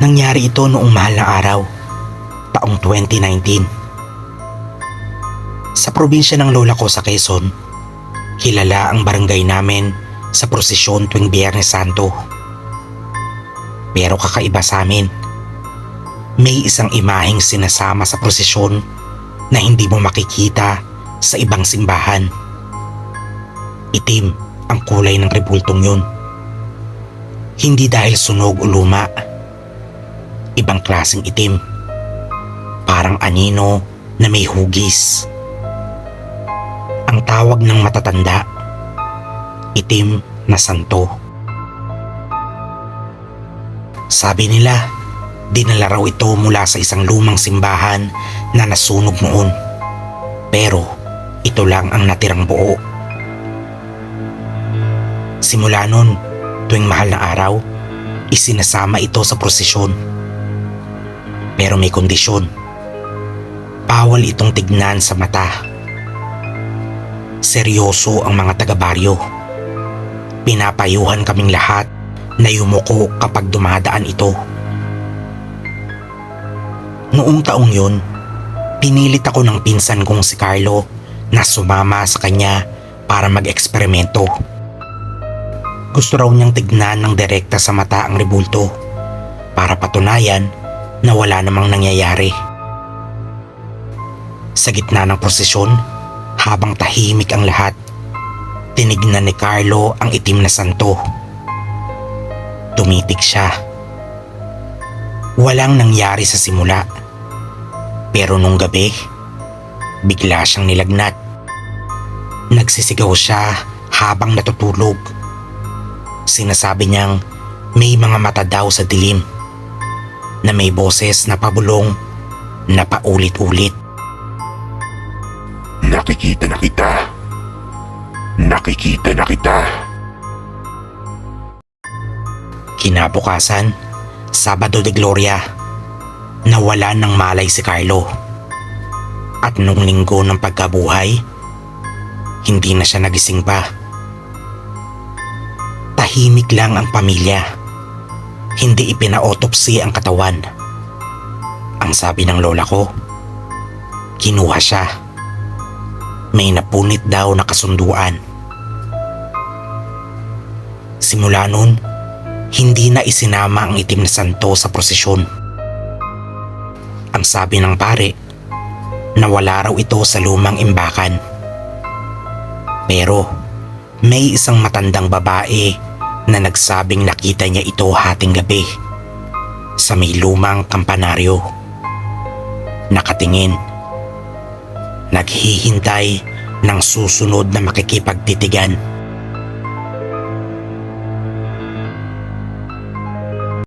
Nangyari ito noong mahal na araw, taong 2019. Sa probinsya ng lola ko sa Quezon, kilala ang barangay namin sa prosesyon tuwing Biyernes Santo. Pero kakaiba sa amin, may isang imaheng sinasama sa prosesyon na hindi mo makikita sa ibang simbahan. Itim ang kulay ng rebultong yun. Hindi dahil sunog o luma. Ibang klaseng itim. Parang anino na may hugis. Ang tawag ng matatanda, itim na santo. Sabi nila, dinala raw ito mula sa isang lumang simbahan na nasunog noon. Pero ito lang ang natirang buo. Simula nun, tuwing mahal na araw, isinasama ito sa prosesyon. Pero may kondisyon. Bawal itong tignan sa mata. Seryoso ang mga taga-baryo. Pinapayuhan kaming lahat na yumuko kapag dumadaan ito. Noong taong yun, pinilit ako ng pinsan kong si Carlo na sumama sa kanya para mag-eksperimento. Gusto raw niyang tignan ng direkta sa mata ang rebulto para patunayan na wala namang nangyayari. Sa gitna ng prosesyon, habang tahimik ang lahat, tinignan ni Carlo ang itim na santo. Tumitig siya. Walang nangyari sa simula. Pero nung gabi, bigla siyang nilagnat. Nagsisigaw siya habang natutulog. Sinasabi niyang may mga mata daw sa dilim, na may boses na pabulong na paulit-ulit. Nakikita na kita. Nakikita na kita. Kinabukasan, Sabado de Gloria, nawala ng malay si Carlo. At nung linggo ng pagkabuhay, hindi na siya nagising pa. Tahimik lang ang pamilya. Hindi ipina-autopsy ang katawan. Ang sabi ng lola ko, kinuha siya. May napunit daw na kasunduan. Simula nun, hindi na isinama ang itim na santo sa prosesyon. Ang sabi ng pare, nawala raw ito sa lumang imbakan. Pero may isang matandang babae na nagsabing nakita niya ito hating gabi sa may lumang kampanaryo. Nakatingin, naghihintay ng susunod na makikipagtitigan.